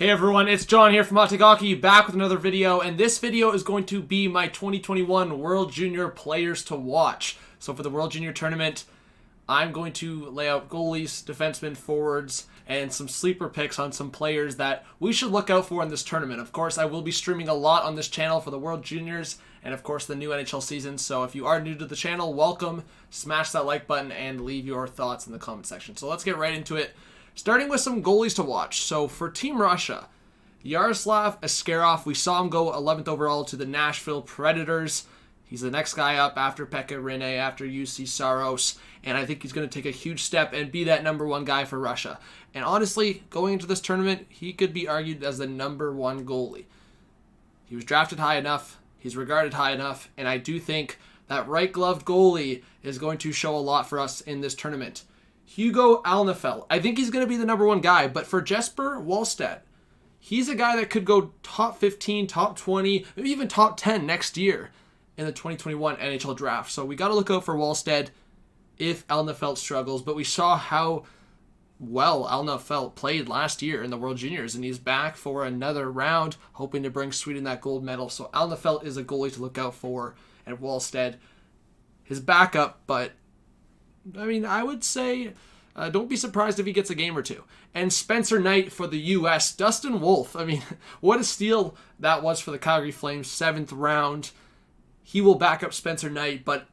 Hey everyone, it's John here from Hockey, back with another video, and this video is going to be my 2021 World Junior Players to Watch. So for the World Junior Tournament, I'm going to lay out goalies, defensemen, forwards, and some sleeper picks on some players that we should look out for in this tournament. Of course, I will be streaming a lot on this channel for the World Juniors, and of course the new NHL season, so if you are new to the channel, welcome, smash that like button, and leave your thoughts in the comment section. So let's get right into it. Starting with some goalies to watch. So for Team Russia, Yaroslav Askarov, we saw him go 11th overall to the Nashville Predators. He's the next guy up after Pekka Rinne, after UC Saros, and I think he's going to take a huge step and be that number one guy for Russia. And honestly, going into this tournament, he could be argued as the number one goalie. He was drafted high enough, he's regarded high enough, and I do think that right-gloved goalie is going to show a lot for us in this tournament. Hugo Alnefelt, I think he's going to be the number one guy, but for Jesper Wallstedt, he's a guy that could go top 15, top 20, maybe even top 10 next year in the 2021 NHL draft. So we got to look out for Wallstedt if Alnefelt struggles, but we saw how well Alnefelt played last year in the World Juniors, and he's back for another round, hoping to bring Sweden that gold medal. So Alnefelt is a goalie to look out for, and Wallstedt, his backup, but I mean, I would say don't be surprised if he gets a game or two. And Spencer Knight for the U.S. Dustin Wolf, I mean, what a steal that was for the Calgary Flames, 7th round. He will back up Spencer Knight, but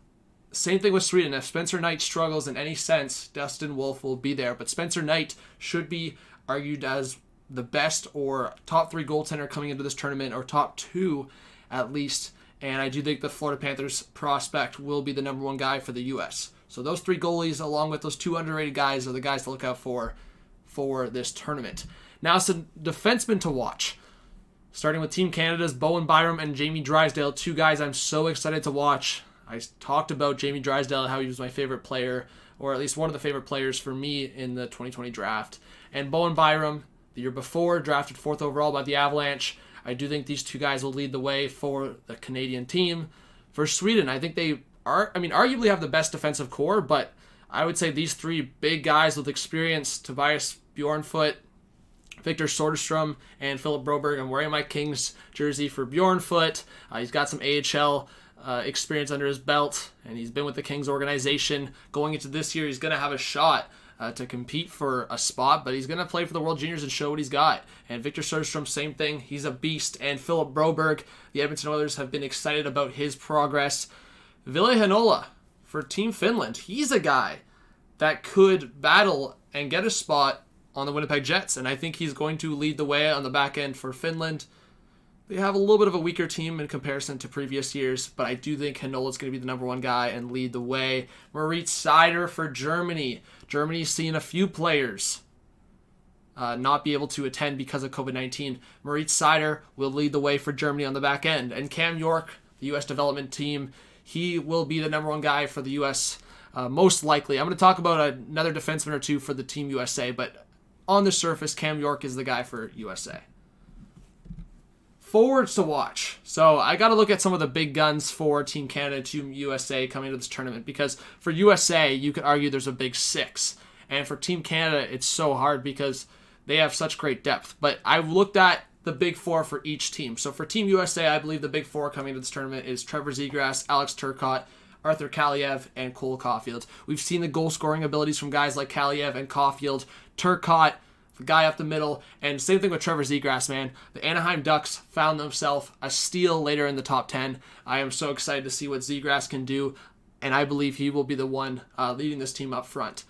same thing with Sweden. If Spencer Knight struggles in any sense, Dustin Wolf will be there. But Spencer Knight should be argued as the best or top 3 goaltender coming into this tournament, or top 2 at least. And I do think the Florida Panthers prospect will be the number one guy for the U.S. So those 3 goalies, along with those 2 underrated guys, are the guys to look out for this tournament. Now some defensemen to watch. Starting with Team Canada's Bowen Byram and Jamie Drysdale, 2 guys I'm so excited to watch. I talked about Jamie Drysdale, how he was my favorite player, or at least one of the favorite players for me in the 2020 draft. And Bowen Byram, the year before, drafted 4th overall by the Avalanche. I do think these 2 guys will lead the way for the Canadian team. For Sweden, I think they arguably have the best defensive core, but I would say these 3 big guys with experience, Tobias Bjornfoot, Victor Soderstrom, and Philip Broberg. I'm wearing my Kings jersey for Bjornfoot. He's got some AHL experience under his belt, and he's been with the Kings organization. Going into this year, he's going to have a shot to compete for a spot, but he's going to play for the World Juniors and show what he's got. And Victor Soderstrom, same thing. He's a beast. And Philip Broberg, the Edmonton Oilers have been excited about his progress. Ville Heinola for Team Finland. He's a guy that could battle and get a spot on the Winnipeg Jets, and I think he's going to lead the way on the back end for Finland. They have a little bit of a weaker team in comparison to previous years, but I do think Heinola's going to be the number one guy and lead the way. Moritz Seider for Germany. Germany's seen a few players not be able to attend because of COVID-19. Moritz Seider will lead the way for Germany on the back end. And Cam York, the U.S. development team, he will be the number one guy for the U.S. Most likely. I'm going to talk about another defenseman or 2 for the Team USA, but on the surface, Cam York is the guy for USA. Forwards to watch. So I got to look at some of the big guns for Team Canada, Team USA coming to this tournament, because for USA, you could argue there's a big 6. And for Team Canada, it's so hard because they have such great depth. But I've looked at the big 4 for each team. So for Team USA, I believe the big 4 coming to this tournament is Trevor Zegras, Alex Turcotte, Arthur Kaliev, and Cole Caulfield. We've seen the goal-scoring abilities from guys like Kaliev and Caulfield. Turcotte, the guy up the middle, and same thing with Trevor Zegras, man. The Anaheim Ducks found themselves a steal later in the top 10. I am so excited to see what Zegras can do, and I believe he will be the one leading this team up front.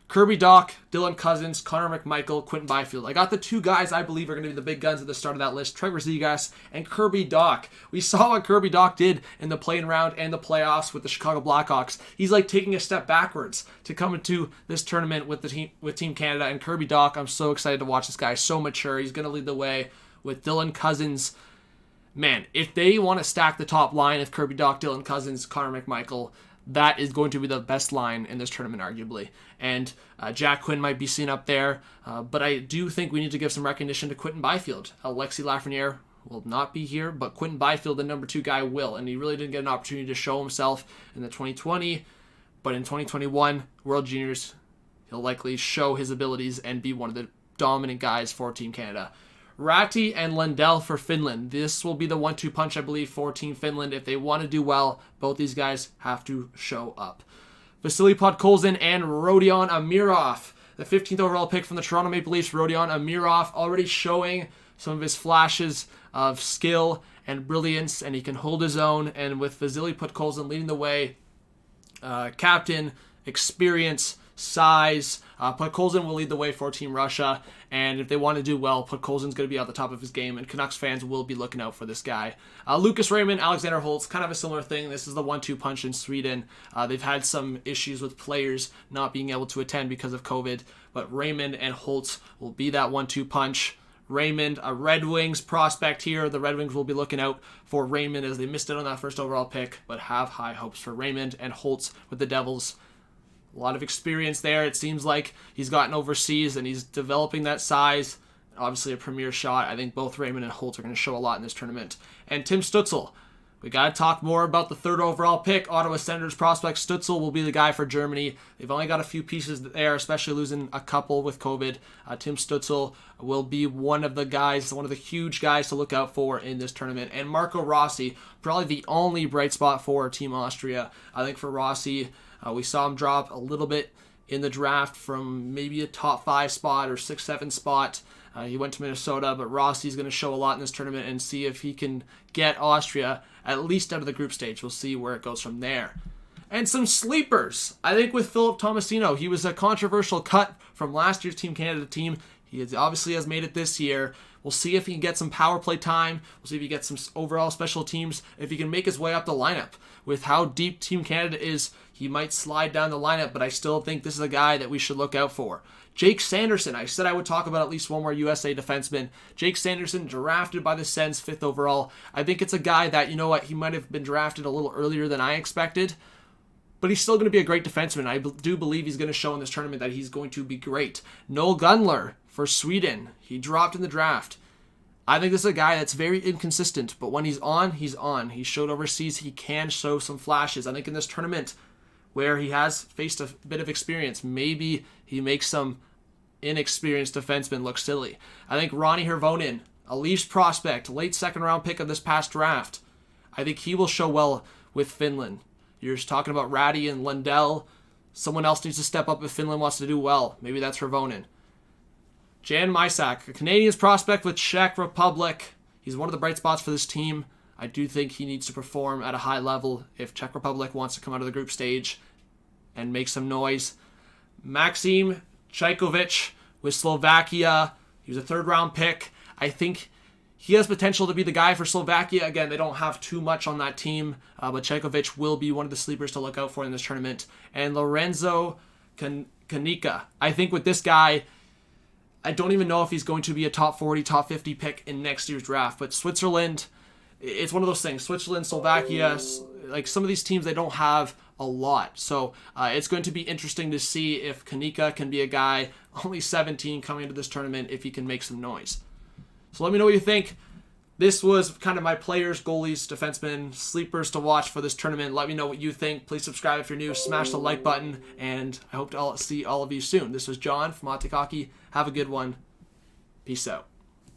Kirby Dach, Dylan Cousins, Connor McMichael, Quinton Byfield. I got the 2 guys I believe are going to be the big guns at the start of that list, Trevor Zegras and Kirby Dach. We saw what Kirby Dach did in the play-in round and the playoffs with the Chicago Blackhawks. He's like taking a step backwards to come into this tournament with Team Canada. And Kirby Dach, I'm so excited to watch this guy. So mature. He's going to lead the way with Dylan Cousins. Man, if they want to stack the top line of Kirby Dach, Dylan Cousins, Connor McMichael, that is going to be the best line in this tournament, arguably. And Jack Quinn might be seen up there, but I do think we need to give some recognition to Quinton Byfield. Alexis Lafreniere will not be here, but Quinton Byfield, the number 2 guy, will. And he really didn't get an opportunity to show himself in the 2020, but in 2021 World Juniors, he'll likely show his abilities and be one of the dominant guys for Team Canada. Ratti and Lundell for Finland. This will be the 1-2 punch, I believe, for Team Finland. If they want to do well, both these guys have to show up. Vasily Podkolzin and Rodion Amirov. The 15th overall pick from the Toronto Maple Leafs, Rodion Amirov, already showing some of his flashes of skill and brilliance, and he can hold his own. And with Vasily Podkolzin leading the way, captain, experience, size, Podkolzin will lead the way for Team Russia, and if they want to do well, Podkolzin's going to be at the top of his game, and Canucks fans will be looking out for this guy. Lucas Raymond, Alexander Holtz, kind of a similar thing. This is the 1-2 punch in Sweden. They've had some issues with players not being able to attend because of COVID, but Raymond and Holtz will be that 1-2 punch. Raymond, a Red Wings prospect here. The Red Wings will be looking out for Raymond as they missed it on that first overall pick, but have high hopes for Raymond. And Holtz with the Devils. A lot of experience there. It seems like he's gotten overseas and he's developing that size. Obviously a premier shot. I think both Raymond and Holtz are going to show a lot in this tournament. And Tim Stützle. We got to talk more about the 3rd overall pick. Ottawa Senators prospect Stützle will be the guy for Germany. They've only got a few pieces there, especially losing a couple with COVID. Tim Stützle will be one of the guys, one of the huge guys to look out for in this tournament. And Marco Rossi, probably the only bright spot for Team Austria. I think for Rossi, we saw him drop a little bit in the draft from maybe a top 5 spot or 6-7 spot. He went to Minnesota, but Rossi's going to show a lot in this tournament and see if he can get Austria at least out of the group stage. We'll see where it goes from there. And some sleepers. I think with Philip Tomasino, he was a controversial cut from last year's Team Canada team. He obviously has made it this year. We'll see if he can get some power play time. We'll see if he gets some overall special teams. If he can make his way up the lineup. With how deep Team Canada is, he might slide down the lineup, but I still think this is a guy that we should look out for. Jake Sanderson. I said I would talk about at least one more USA defenseman. Jake Sanderson, drafted by the Sens, 5th overall. I think it's a guy that, you know what, he might have been drafted a little earlier than I expected, but he's still going to be a great defenseman. I do believe he's going to show in this tournament that he's going to be great. Noel Gunler for Sweden. He dropped in the draft. I think this is a guy that's very inconsistent, but when he's on, he's on. He showed overseas he can show some flashes. I think in this tournament, where he has faced a bit of experience, maybe he makes some inexperienced defensemen look silly. I think Ronnie Hirvonen, a Leafs prospect, late 2nd round pick of this past draft, I think he will show well with Finland. You're just talking about Ratti and Lundell. Someone else needs to step up if Finland wants to do well. Maybe that's Hirvonen. Jan Mysak, a Canadians prospect with Czech Republic. He's one of the bright spots for this team. I do think he needs to perform at a high level if Czech Republic wants to come out of the group stage and make some noise. Maxim Chajkovic with Slovakia. He was a 3rd round pick. I think he has potential to be the guy for Slovakia. Again, they don't have too much on that team, but Chajkovic will be one of the sleepers to look out for in this tournament. And Lorenzo Kanika. I think with this guy, I don't even know if he's going to be a top 40, top 50 pick in next year's draft, but Switzerland, it's one of those things. Switzerland, Slovakia, like some of these teams, they don't have a lot. So it's going to be interesting to see if Kanika can be a guy, only 17 coming into this tournament, if he can make some noise. So let me know what you think. This was kind of my players, goalies, defensemen, sleepers to watch for this tournament. Let me know what you think. Please subscribe if you're new. Smash the like button, and I hope to see all of you soon. This was John from MCKAY. Have a good one. Peace out.